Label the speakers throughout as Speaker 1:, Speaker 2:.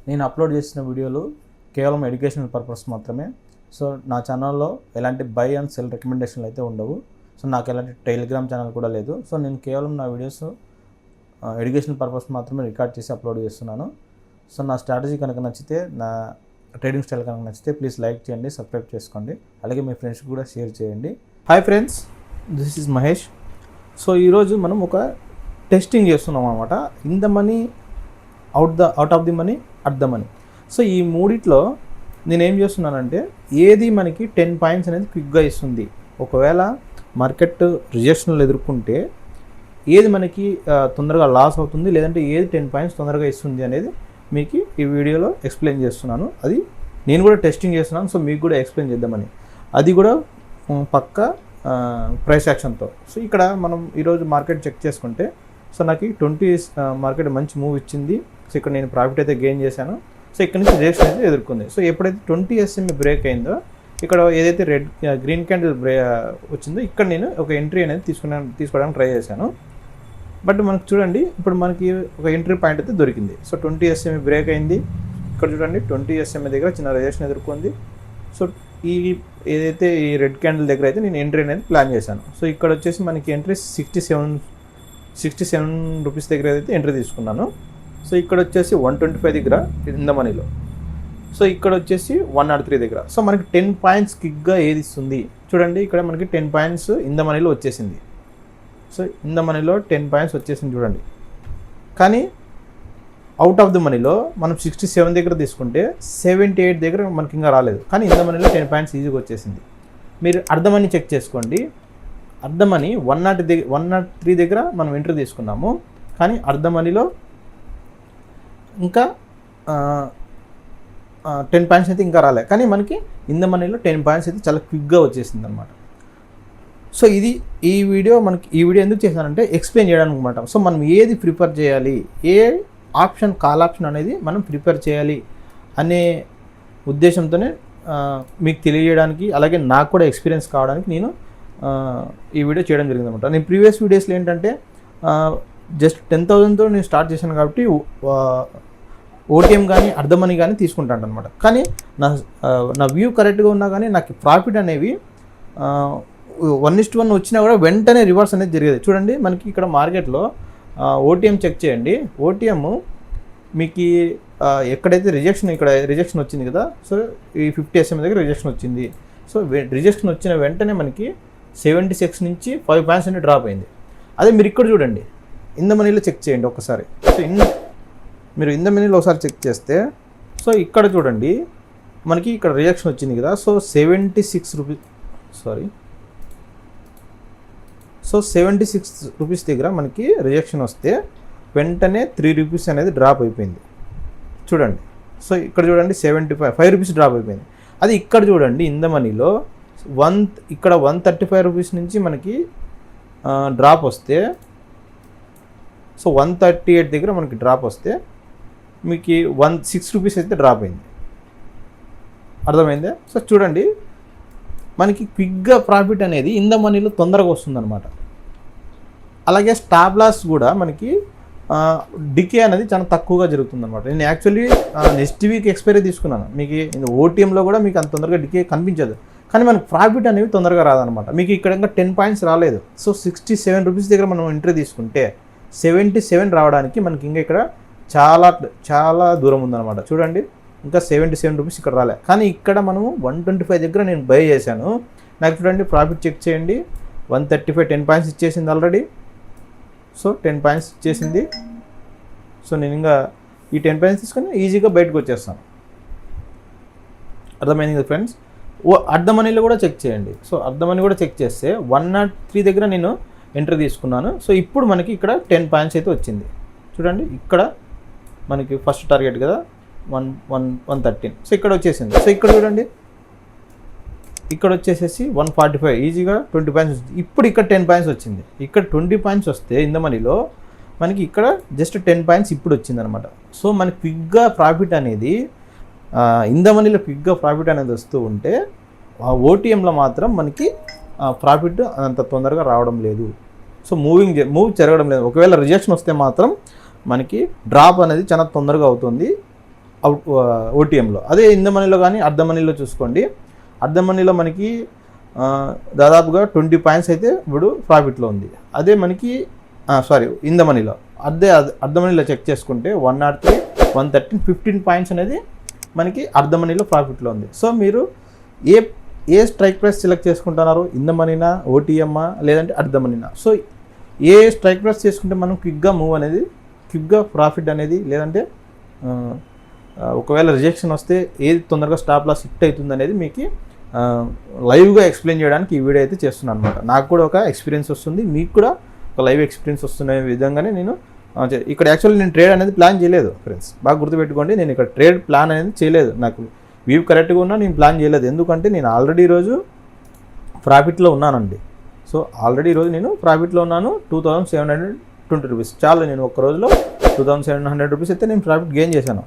Speaker 1: నేను అప్లోడ్ చేసిన వీడియోలు కేవలం ఎడ్యుకేషనల్ పర్పస్ మాత్రమే. సో నా ఛానల్లో ఎలాంటి బై అండ్ సెల్ రికమెండేషన్లు అయితే ఉండవు. సో నాకు ఎలాంటి టెలిగ్రామ్ ఛానల్ కూడా లేదు. సో నేను కేవలం నా వీడియోస్ ఎడ్యుకేషనల్ పర్పస్ మాత్రమే రికార్డ్ చేసి అప్లోడ్ చేస్తున్నాను. సో నా స్ట్రాటజీ కనుక నచ్చితే, నా ట్రేడింగ్ స్టైల్ కనుక నచ్చితే ప్లీజ్ లైక్ చేయండి, సబ్స్క్రైబ్ చేసుకోండి, అలాగే మీ ఫ్రెండ్స్కి కూడా షేర్ చేయండి. Hi friends, this is Mahesh. So ఈరోజు మనం ఒక టెస్టింగ్ చేస్తున్నాం అనమాట. In the money, out of the money, at the money. So ఈ మూడిట్లో నేనేం చేస్తున్నానంటే, ఏది మనకి 10 పాయింట్స్ అనేది క్విక్గా ఇస్తుంది, ఒకవేళ మార్కెట్ రిజెక్షన్లు ఎదుర్కొంటే ఏది మనకి తొందరగా లాస్ అవుతుంది, లేదంటే ఏది 10 పాయింట్స్ తొందరగా ఇస్తుంది అనేది మీకు ఈ వీడియోలో ఎక్స్ప్లెయిన్ చేస్తున్నాను. అది నేను కూడా టెస్టింగ్ చేస్తున్నాను, సో మీకు కూడా ఎక్స్ప్లెయిన్ చేద్దామని. అది కూడా పక్క ప్రైస్ యాక్షన్తో. సో ఇక్కడ మనం ఈరోజు మార్కెట్ చెక్ చేసుకుంటే, సో నాకు 20 మార్కెట్ మంచి మూవ్ ఇచ్చింది. సో ఇక్కడ నేను ప్రాఫిట్ అయితే గెయిన్ చేశాను. సో ఇక్కడ నుంచి రిజెక్షన్ అయితే ఎదుర్కొంది. సో ఎప్పుడైతే 20 SMA బ్రేక్ అయిందో, ఇక్కడ ఏదైతే గ్రీన్ క్యాండిల్ వచ్చిందో, ఇక్కడ నేను ఒక ఎంట్రీ అనేది తీసుకోవడానికి ట్రై చేశాను. బట్ మనకు చూడండి, ఇప్పుడు మనకి ఒక ఎంట్రీ పాయింట్ అయితే దొరికింది. సో 20 SMA బ్రేక్ అయింది. ఇక్కడ చూడండి, 20 SMA దగ్గర చిన్న రిజెక్షన్ ఎదుర్కొంది. సో ఈ ఏదైతే ఈ రెడ్ క్యాండిల్ దగ్గర అయితే నేను ఎంట్రీ అనేది ప్లాన్ చేశాను. సో ఇక్కడ వచ్చేసి మనకి ఎంట్రీ 67 రూపీస్ దగ్గర అయితే ఎంట్రీ తీసుకున్నాను. సో ఇక్కడ వచ్చేసి 125 దగ్గర ఇన్ ద మనీలో. సో ఇక్కడ వచ్చేసి 103 దగ్గర. సో మనకి 10 పాయింట్స్ క్విక్గా ఏది ఇస్తుంది చూడండి. ఇక్కడ మనకి 10 పాయింట్స్ ఇన్ ద మనీలో వచ్చేసింది. సో ఇన్ ద మనీలో 10 పాయింట్స్ వచ్చేసింది చూడండి. కానీ అవుట్ ఆఫ్ ద మనీలో మనం 67 దగ్గర తీసుకుంటే 78 దగ్గర మనకి ఇంకా రాలేదు. కానీ ఇన్ ద మనీలో 10 పాయింట్స్ ఈజీగా వచ్చేసింది. మీరు అర్ధ మనీ చెక్ చేసుకోండి. అర్ధ మనీ 103 దగ్గర మనం ఎంట్రీ తీసుకున్నాము. కానీ అర్ధ మనీలో ఇంకా 10 పాయింట్స్ అయితే ఇంకా రాలేదు. కానీ మనకి ఇన్ ద మనీలో 10 పాయింట్స్ అయితే చాలా క్విక్గా వచ్చేసింది అనమాట. సో ఈ వీడియో ఎందుకు చేశానంటే ఎక్స్ప్లెయిన్ చేయడానికి అనమాట. సో మనం ఏది ప్రిఫర్ చేయాలి, ఏ ఆప్షన్, కాల్ ఆప్షన్ అనేది మనం ప్రిఫర్ చేయాలి అనే ఉద్దేశంతోనే మీకు తెలియజేయడానికి, అలాగే నాకు కూడా ఎక్స్పీరియన్స్ కావడానికి నేను ఈ వీడియో చేయడం జరిగింది అనమాట. నేను ప్రీవియస్ వీడియోస్లో ఏంటంటే జస్ట్ 10,000తో నేను స్టార్ట్ చేశాను కాబట్టి ఓటీఎం కానీ అర్ధ మనీ కానీ తీసుకుంటాను అనమాట. కానీ నా వ్యూ కరెక్ట్గా ఉన్నా కానీ నాకు ప్రాఫిట్ అనేవి 1:1 వచ్చినా కూడా వెంటనే రివర్స్ అనేది జరిగేది. చూడండి, మనకి ఇక్కడ మార్కెట్లో ఓటీఎం చెక్ చేయండి. ఓటీఎం మీకు ఎక్కడైతే రిజెక్షన్ వచ్చింది కదా, సో ఈ 50 SMA దగ్గర రిజెక్షన్ వచ్చింది. సో రిజెక్షన్ వచ్చిన వెంటనే మనకి 76 నుంచి 5 పాయింట్స్ అనేది డ్రాప్ అయింది. అదే మీరు ఇక్కడ చూడండి, ఇన్ ద మనీలో చెక్ చేయండి ఒకసారి. సో మీరు ఇన్ ద మనీలో ఒకసారి చెక్ చేస్తే, సో ఇక్కడ చూడండి, మనకి ఇక్కడ రిజెక్షన్ వచ్చింది కదా. సో 76 రూపీస్ దగ్గర మనకి రిజెక్షన్ వస్తే వెంటనే 3 రూపీస్ అనేది డ్రాప్ అయిపోయింది చూడండి. సో ఇక్కడ చూడండి 5 రూపీస్ డ్రాప్ అయిపోయింది. అది ఇక్కడ చూడండి, ఇన్ ద మనీలో ఇక్కడ 135 రూపీస్ నుంచి మనకి డ్రాప్ వస్తే, సో 138 దగ్గర మనకి డ్రాప్ వస్తే మీకు 6 రూపీస్ అయితే డ్రాప్ అయింది. అర్థమైందే? సో చూడండి, మనకి క్విక్గా ప్రాఫిట్ అనేది ఇన్ ద మనీలో తొందరగా వస్తుందన్నమాట. అలాగే స్టాప్ లాస్ కూడా మనకి డికే అనేది చాలా తక్కువగా జరుగుతుందన్నమాట. నేను యాక్చువల్లీ నెక్స్ట్ వీక్ ఎక్స్పైరీ తీసుకున్నాను. మీకు ఓటీఎంలో కూడా మీకు అంత తొందరగా డికే కనిపించదు, కానీ మనకి ప్రాఫిట్ అనేవి తొందరగా రాదనమాట. మీకు ఇక్కడ ఇంకా 10 పాయింట్స్ రాలేదు. సో 67 రూపీస్ దగ్గర మనం ఎంట్రీ తీసుకుంటే 77 రావడానికి మనకి ఇంకా ఇక్కడ చాలా దూరం ఉందన్నమాట. చూడండి, ఇంకా 77 రూపీస్ ఇక్కడ రాలే. కానీ ఇక్కడ మనము 125 దగ్గర నేను బై చేశాను. నాకు చూడండి, ప్రాఫిట్ చెక్ చేయండి, 135 10 పాయింట్స్ ఇచ్చేసింది ఆల్రెడీ. సో 10 పాయింట్స్ ఇచ్చేసింది. సో నేను ఇంకా ఈ 10 పాయింట్స్ తీసుకొని ఈజీగా బయటకు వచ్చేస్తాను. అర్థమైంది కదా ఫ్రెండ్స్? అర్ధ మనీలో కూడా చెక్ చేయండి. సో అర్ధ మనీ కూడా చెక్ చేస్తే 103 దగ్గర నేను ఎంట్రీ తీసుకున్నాను. సో ఇప్పుడు మనకి ఇక్కడ 10 పాయింట్స్ అయితే వచ్చింది చూడండి. ఇక్కడ మనకి ఫస్ట్ టార్గెట్ కదా 113. సో ఇక్కడ వచ్చేసింది. సో ఇక్కడ చూడండి, ఇక్కడ వచ్చేసేసి 145 ఈజీగా 20 పాయింట్స్ వచ్చింది. ఇప్పుడు ఇక్కడ 10 పాయింట్స్ వచ్చింది. ఇక్కడ 20 పాయింట్స్ వస్తే ఇన్ ద మనీలో మనకి ఇక్కడ జస్ట్ 10 పాయింట్స్ ఇప్పుడు వచ్చింది అనమాట. సో మనకి క్విక్గా ప్రాఫిట్ అనేది ఇన్ ద మనీలో క్విక్గా ప్రాఫిట్ అనేది వస్తూ ఉంటే, ఓటీఎంలో మాత్రం మనకి ప్రాఫిట్ అంత తొందరగా రావడం లేదు. సో మూవ్ జరగడం లేదు. ఒకవేళ రిజెక్షన్ వస్తే మాత్రం మనకి డ్రాప్ అనేది చాలా తొందరగా అవుతుంది. ఓటీఎంలో. అదే ఇన్ ద మనీలో కానీ అర్ధ మనీలో చూసుకోండి, అర్ధ మనీలో మనకి దాదాపుగా 20 పాయింట్స్ అయితే ఇప్పుడు ప్రాఫిట్లో ఉంది. అదే మనకి ఇన్ ద మనీలో అర్ధ మనీలో చెక్ చేసుకుంటే 103, 113, 15 పాయింట్స్ అనేది మనకి అర్ధ మనీలో ప్రాఫిట్లో ఉంది. సో మీరు ఏ స్ట్రైక్ ప్రైస్ సెలెక్ట్ చేసుకుంటున్నారు, ఇన్ ద మనీనా, ఓటీఎమ్మా, లేదంటే అర్ధ మనీనా? సో ఏ స్ట్రైక్ ప్రైస్ చేసుకుంటే మనం క్విక్గా మూవ్ అనేది, క్విక్గా ప్రాఫిట్ అనేది, లేదంటే ఒకవేళ రిజెక్షన్ వస్తే ఏది తొందరగా స్టాప్ లాస్ హిట్ అవుతుంది అనేది మీకు లైవ్గా ఎక్స్ప్లెయిన్ చేయడానికి ఈ వీడియో అయితే చేస్తున్నాను అనమాట. నాకు కూడా ఒక ఎక్స్పీరియన్స్ వస్తుంది, మీకు కూడా ఒక లైవ్ ఎక్స్పీరియన్స్ వస్తున్న విధంగానే నేను ఇక్కడ యాక్చువల్లీ నేను ట్రేడ్ అనేది ప్లాన్ చేయలేదు ఫ్రెండ్స్, బాగా గుర్తుపెట్టుకోండి. నేను ఇక్కడ ట్రేడ్ ప్లాన్ అనేది చేయలేదు, నాకు వ్యూ కరెక్ట్గా ఉన్నా నేను ప్లాన్ చేయలేదు. ఎందుకంటే నేను ఆల్రెడీ ఈరోజు ప్రాఫిట్లో ఉన్నానండి. సో ఆల్రెడీ ఈరోజు నేను ప్రాఫిట్లో ఉన్నాను, 2720 రూపీస్ చాలు. నేను ఒక్క రోజులో 2700 రూపీస్ అయితే నేను ప్రాఫిట్ గెయిన్ చేశాను.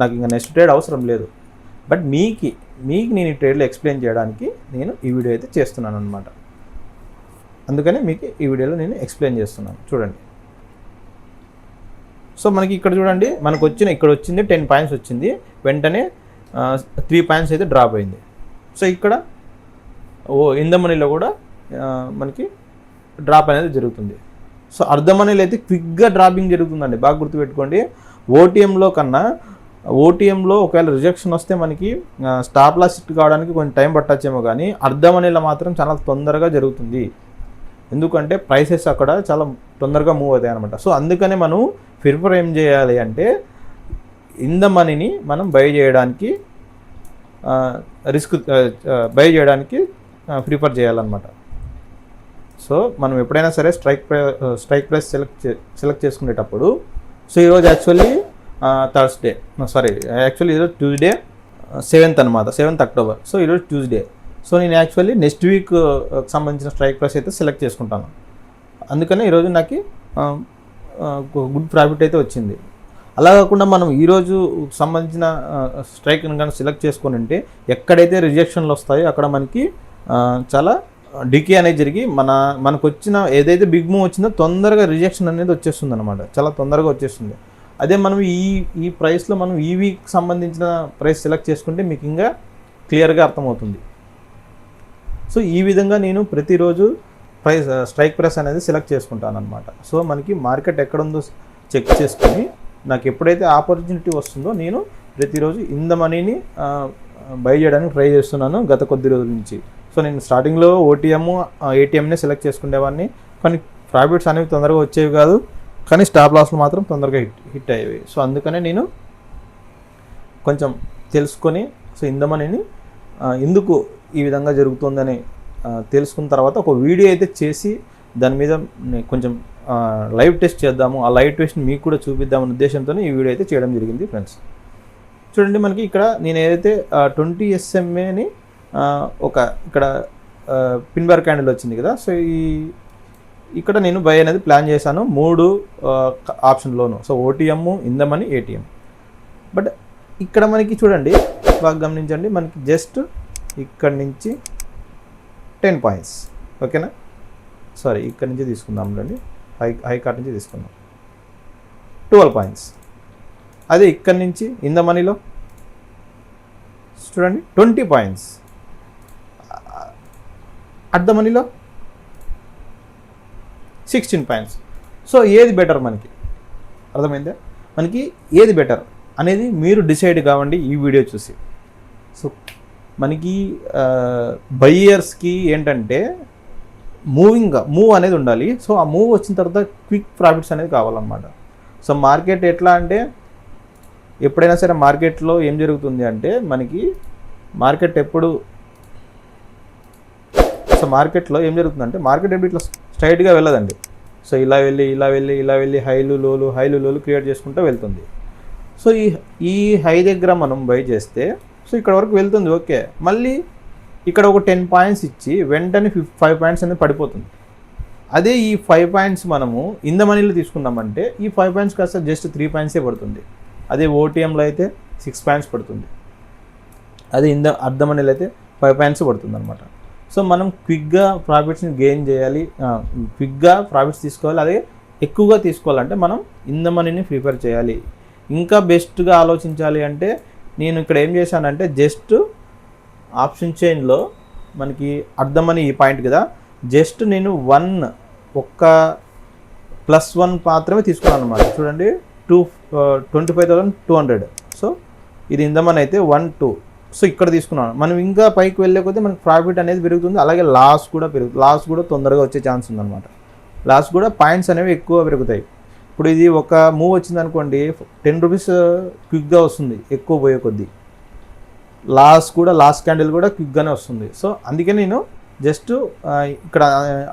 Speaker 1: నాకు ఇంకా నెక్స్ట్ ట్రేడ్ అవసరం లేదు. బట్ మీకు నేను ఈ ట్రేడ్లో ఎక్స్ప్లెయిన్ చేయడానికి నేను ఈ వీడియో అయితే చేస్తున్నాను అనమాట. అందుకని మీకు ఈ వీడియోలో నేను ఎక్స్ప్లెయిన్ చేస్తున్నాను. చూడండి, సో మనకి ఇక్కడ చూడండి, ఇక్కడ వచ్చింది 10 పాయింట్స్ వచ్చింది, వెంటనే 3 పాయింట్స్ అయితే డ్రాప్ అయింది. సో ఇక్కడ ఇన్ ద మనీలో కూడా మనకి డ్రాప్ అనేది జరుగుతుంది. సో అర్ధ మనీలో అయితే క్విక్గా డ్రాపింగ్ జరుగుతుందండి, బాగా గుర్తుపెట్టుకోండి. ఓటీఎంలో ఒకవేళ రిజెక్షన్ వస్తే మనకి స్టాప్ లాస్ హిట్ కావడానికి కొంచెం టైం పట్టచ్చేమో, కానీ అర్ధ మనీలో మాత్రం చాలా తొందరగా జరుగుతుంది. ఎందుకంటే ప్రైసెస్ అక్కడ చాలా తొందరగా మూవ్ అవుతాయి అనమాట. సో అందుకనే మనం ప్రిఫర్ ఏం చేయాలి అంటే ఇన్ ద మనీని మనం బై చేయడానికి ప్రిఫర్ చేయాలన్నమాట. సో మనం ఎప్పుడైనా సరే స్ట్రైక్ ప్రైస్ సెలెక్ట్ చేసుకునేటప్పుడు, సో ఈరోజు యాక్చువల్లీ ఈరోజు ట్యూస్డే 7th అనమాట, 7th అక్టోబర్. సో ఈరోజు ట్యూస్డే. సో నేను యాక్చువల్లీ నెక్స్ట్ వీక్ సంబంధించిన స్ట్రైక్ ప్రైస్ అయితే సెలెక్ట్ చేసుకుంటాను. అందుకనే ఈరోజు నాకు గుడ్ ప్రాఫిట్ అయితే వచ్చింది. అలా కాకుండా మనం ఈరోజు సంబంధించిన స్ట్రైక్ కానీ సెలెక్ట్ చేసుకొని ఉంటే ఎక్కడైతే రిజెక్షన్లు వస్తాయో అక్కడ మనకి చాలా డికే అనేది జరిగి మనకు వచ్చిన ఏదైతే బిగ్ మూవ్ వచ్చిందో తొందరగా రిజెక్షన్ అనేది వచ్చేస్తుంది అనమాట, చాలా తొందరగా వచ్చేస్తుంది. అదే మనం ఈ ప్రైస్లో మనం ఈ వీక్ సంబంధించిన ప్రైస్ సెలెక్ట్ చేసుకుంటే మీకు ఇంకా క్లియర్గా అర్థమవుతుంది. సో ఈ విధంగా నేను ప్రతిరోజు స్ట్రైక్ ప్రైస్ అనేది సెలెక్ట్ చేసుకుంటాను అనమాట. సో మనకి మార్కెట్ ఎక్కడుందో చెక్ చేసుకొని నాకు ఎప్పుడైతే ఆపర్చునిటీ వస్తుందో నేను ప్రతిరోజు ఇన్ ద మనీని బై చేయడానికి ట్రై చేస్తున్నాను గత కొద్ది రోజుల నుంచి. సో నేను స్టార్టింగ్లో ఏటీఎంని సెలెక్ట్ చేసుకునేవాడిని, కానీ ప్రాఫిట్స్ అనేవి తొందరగా వచ్చేవి కాదు, కానీ స్టాప్ లాస్లు మాత్రం తొందరగా హిట్ అయ్యేవి. సో అందుకనే నేను కొంచెం తెలుసుకొని, సో ఇన్ ద మనీని ఎందుకు ఈ విధంగా జరుగుతుందని తెలుసుకున్న తర్వాత ఒక వీడియో అయితే చేసి దాని మీద కొంచెం లైవ్ టెస్ట్ చేద్దాము, ఆ లైవ్ టెస్ట్ మీకు కూడా చూపిద్దామనే ఉద్దేశంతో ఈ వీడియో అయితే చేయడం జరిగింది ఫ్రెండ్స్. చూడండి, మనకి ఇక్కడ నేను ఏదైతే 20 SMAని ఇక్కడ పిన్ బార్ క్యాండిల్ వచ్చింది కదా. సో ఇక్కడ నేను బై అనేది ప్లాన్ చేశాను 3 ఆప్షన్లోను. So OTM, in the money, ATM. But ఇక్కడ మనకి చూడండి, బాగా గమనించండి, మనకి జస్ట్ ఇక్కడ నుంచి 10 పాయింట్స్, ఓకేనా? ఇక్కడ నుంచి తీసుకుందాం అండి, హై కార్ట్ నుంచి తీసుకుందాం 12 పాయింట్స్. అదే ఇక్కడ నుంచి ఇన్ ద మనీలో చూడండి 20 పాయింట్స్. అట్ ద మనీలో 16 పాయింట్స్. సో ఏది బెటర్ మనకి అర్థమైందా? మనకి ఏది బెటర్ అనేది మీరు డిసైడ్ కావండి ఈ వీడియో చూసి. సో మనకి బయ్యర్స్కి ఏంటంటే మూవ్ అనేది ఉండాలి. సో ఆ మూవ్ వచ్చిన తర్వాత క్విక్ ప్రాఫిట్స్ అనేది కావాలన్నమాట. సో మార్కెట్ ఎట్లా అంటే, ఎప్పుడైనా సరే మార్కెట్లో ఏం జరుగుతుంది అంటే మనకి మార్కెట్లో ఏం జరుగుతుందంటే మార్కెట్ ఎప్పుడు ఇట్లా స్ట్రైట్గా వెళ్ళదండి. సో ఇలా వెళ్ళి హైలు లోలు క్రియేట్ చేసుకుంటూ వెళ్తుంది. సో ఈ హై దగ్గర మనం బై చేస్తే సో ఇక్కడ వరకు వెళ్తుంది, ఓకే. మళ్ళీ ఇక్కడ ఒక 10 పాయింట్స్ ఇచ్చి వెంటనే 5 పాయింట్స్ అనేది పడిపోతుంది. అదే ఈ 5 పాయింట్స్ మనము ఇన్ ద మనీలో తీసుకున్నామంటే ఈ 5 పాయింట్స్ కాస్త జస్ట్ 3 పాయింట్సే పడుతుంది. అదే ఓటీఎంలో అయితే 6 పాయింట్స్ పడుతుంది. అదే అర్ధ మనీలో అయితే 5 పాయింట్స్ పడుతుంది అనమాట. సో మనం క్విక్గా ప్రాఫిట్స్ని గెయిన్ చేయాలి, క్విక్గా ప్రాఫిట్స్ తీసుకోవాలి. అదే ఎక్కువగా తీసుకోవాలంటే మనం ఇన్ ద మనీని ప్రిఫర్ చేయాలి. ఇంకా బెస్ట్గా ఆలోచించాలి అంటే నేను ఇక్కడ ఏం చేశానంటే జస్ట్ ఆప్షన్ చైన్లో మనకి అర్థమని ఈ పాయింట్ కదా, జస్ట్ నేను ఒక్క +1 మాత్రమే తీసుకున్నాను అనమాట. చూడండి 25,200. సో ఇది ఇందమని అయితే 1 2. సో ఇక్కడ తీసుకున్నాను. మనం ఇంకా పైకి వెళ్ళే కొద్దీ మనకి ప్రాఫిట్ అనేది పెరుగుతుంది, అలాగే లాస్ కూడా పెరుగుతుంది. లాస్ కూడా తొందరగా వచ్చే ఛాన్స్ ఉందన్నమాట. లాస్ కూడా పాయింట్స్ అనేవి ఎక్కువ పెరుగుతాయి. ఇప్పుడు ఇది ఒక మూవ్ వచ్చింది అనుకోండి, 10 రూపీస్ క్విక్గా వస్తుంది ఎక్కువ పోయే కొద్దీ. లాస్ట్ క్యాండిల్ కూడా క్విక్గానే వస్తుంది. సో అందుకే నేను జస్ట్ ఇక్కడ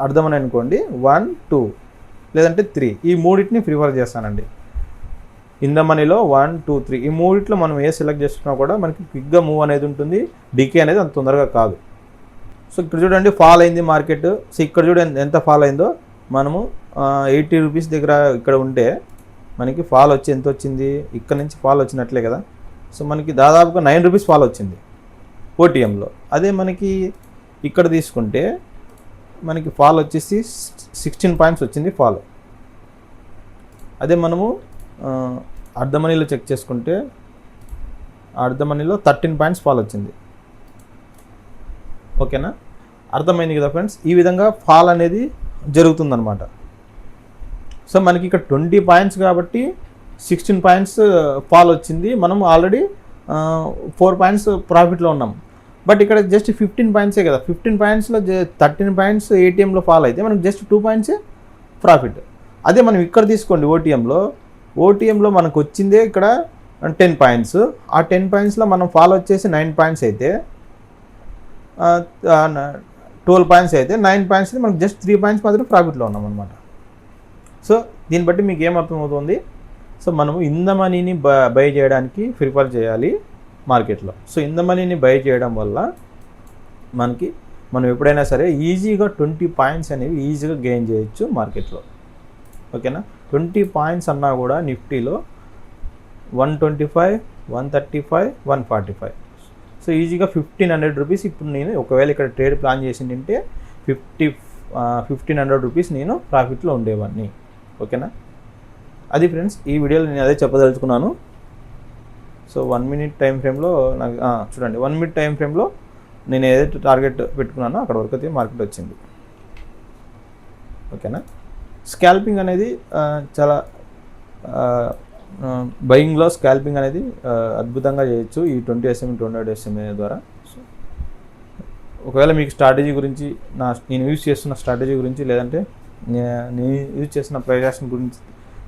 Speaker 1: అర్థమని అనుకోండి 1 2 లేదంటే 3 ఈ మూడింటిని ప్రిఫర్ చేస్తానండి. ఇన్ ద మనీలో 1 2 3 ఈ మూడిట్లో మనం ఏ సెలెక్ట్ చేసుకున్నా కూడా మనకి క్విక్గా మూవ్ అనేది ఉంటుంది, డికే అనేది అంత తొందరగా కాదు. సో ఇక్కడ చూడండి ఫాల్ అయింది మార్కెట్. సో ఇక్కడ చూడండి ఎంత ఫాల్ అయిందో. మనము 80 రూపీస్ దగ్గర ఇక్కడ ఉంటే మనకి ఫాల్ వచ్చి ఎంత వచ్చింది, ఇక్కడ నుంచి ఫాల్ వచ్చినట్లే కదా. సో మనకి దాదాపుగా 9 రూపీస్ ఫాల్ వచ్చింది ఓటీఎంలో. అదే మనకి ఇక్కడ తీసుకుంటే మనకి ఫాల్ వచ్చేసి 16 పాయింట్స్ వచ్చింది ఫాల్. అదే మనము అర్ధమనీలో చెక్ చేసుకుంటే అర్ధమనీలో 13 పాయింట్స్ ఫాల్ వచ్చింది. ఓకేనా, అర్థమైంది కదా ఫ్రెండ్స్. ఈ విధంగా ఫాల్ అనేది జరుగుతుందన్నమాట. సో మనకి ఇక్కడ 20 పాయింట్స్ కాబట్టి 16 పాయింట్స్ ఫాల్ వచ్చింది. మనం ఆల్రెడీ 4 పాయింట్స్ ప్రాఫిట్లో ఉన్నాం. బట్ ఇక్కడ జస్ట్ 15 పాయింట్సే కదా. 15 పాయింట్స్లో 13 పాయింట్స్ ఏటీఎంలో ఫాల్ అయితే మనకు జస్ట్ 2 పాయింట్సే ప్రాఫిట్. అదే మనం ఇక్కడ తీసుకోండి ఓటీఎంలో మనకు వచ్చిందే ఇక్కడ 10 పాయింట్స్. ఆ 10 పాయింట్స్లో మనం ఫాల్ వచ్చేసి 9 పాయింట్స్ అయితే 12 పాయింట్స్ అయితే 9 పాయింట్స్ మనకు జస్ట్ 3 పాయింట్స్ మాత్రం ప్రాఫిట్లో ఉన్నాం అనమాట. సో దీన్ని బట్టి మీకు ఏమర్థమవుతుంది? సో మనము ఇన్ ద మనీని బై చేయడానికి ప్రిఫర్ చేయాలి మార్కెట్లో. సో ఇన్ ద మనీని బై చేయడం వల్ల మనం ఎప్పుడైనా సరే ఈజీగా 20 పాయింట్స్ అనేవి ఈజీగా గెయిన్ చేయొచ్చు మార్కెట్లో. ఓకేనా, 20 పాయింట్స్ అన్నా కూడా నిఫ్టీలో 125 135 145. సో ఈజీగా 1500 రూపీస్ ఇప్పుడు నేను ఒకవేళ ఇక్కడ ట్రేడ్ ప్లాన్ చేసిందంటే 1500 రూపీస్ నేను ప్రాఫిట్లో ఉండేవాడిని. ఓకేనా, అది ఫ్రెండ్స్ ఈ వీడియోలో నేను అదే చెప్పదలుచుకున్నాను. సో 1 మినిట్ టైం ఫ్రేమ్లో నాకు చూడండి 1 మినిట్ టైం ఫ్రేమ్లో నేను ఏదైతే టార్గెట్ పెట్టుకున్నానో అక్కడ వరకు అయితే మార్కెట్ వచ్చింది. ఓకేనా, స్కాల్పింగ్ అనేది చాలా బయింగ్లో స్కాల్పింగ్ అనేది అద్భుతంగా చేయొచ్చు ఈ 20 SMA 200 SMA ద్వారా. సో ఒకవేళ మీకు స్ట్రాటజీ గురించి నేను యూజ్ చేస్తున్న స్ట్రాటజీ గురించి లేదంటే నేను యూజ్ చేస్తున్న ప్రయాసం గురించి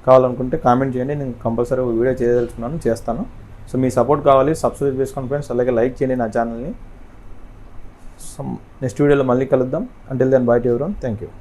Speaker 1: కావాలనుకుంటే కామెంట్ చేయండి. నేను కంపల్సరీ వీడియో చేయదలుచుకున్నాను, చేస్తాను. సో మీ సపోర్ట్ కావాలి, సబ్స్క్రైబ్ చేసుకోండి ఫ్రెండ్స్, అలాగే లైక్ చేయండి నా ఛానల్ని. నెక్స్ట్ వీడియోలో మళ్ళీ కలుద్దాం. Until then bye to everyone, thank you.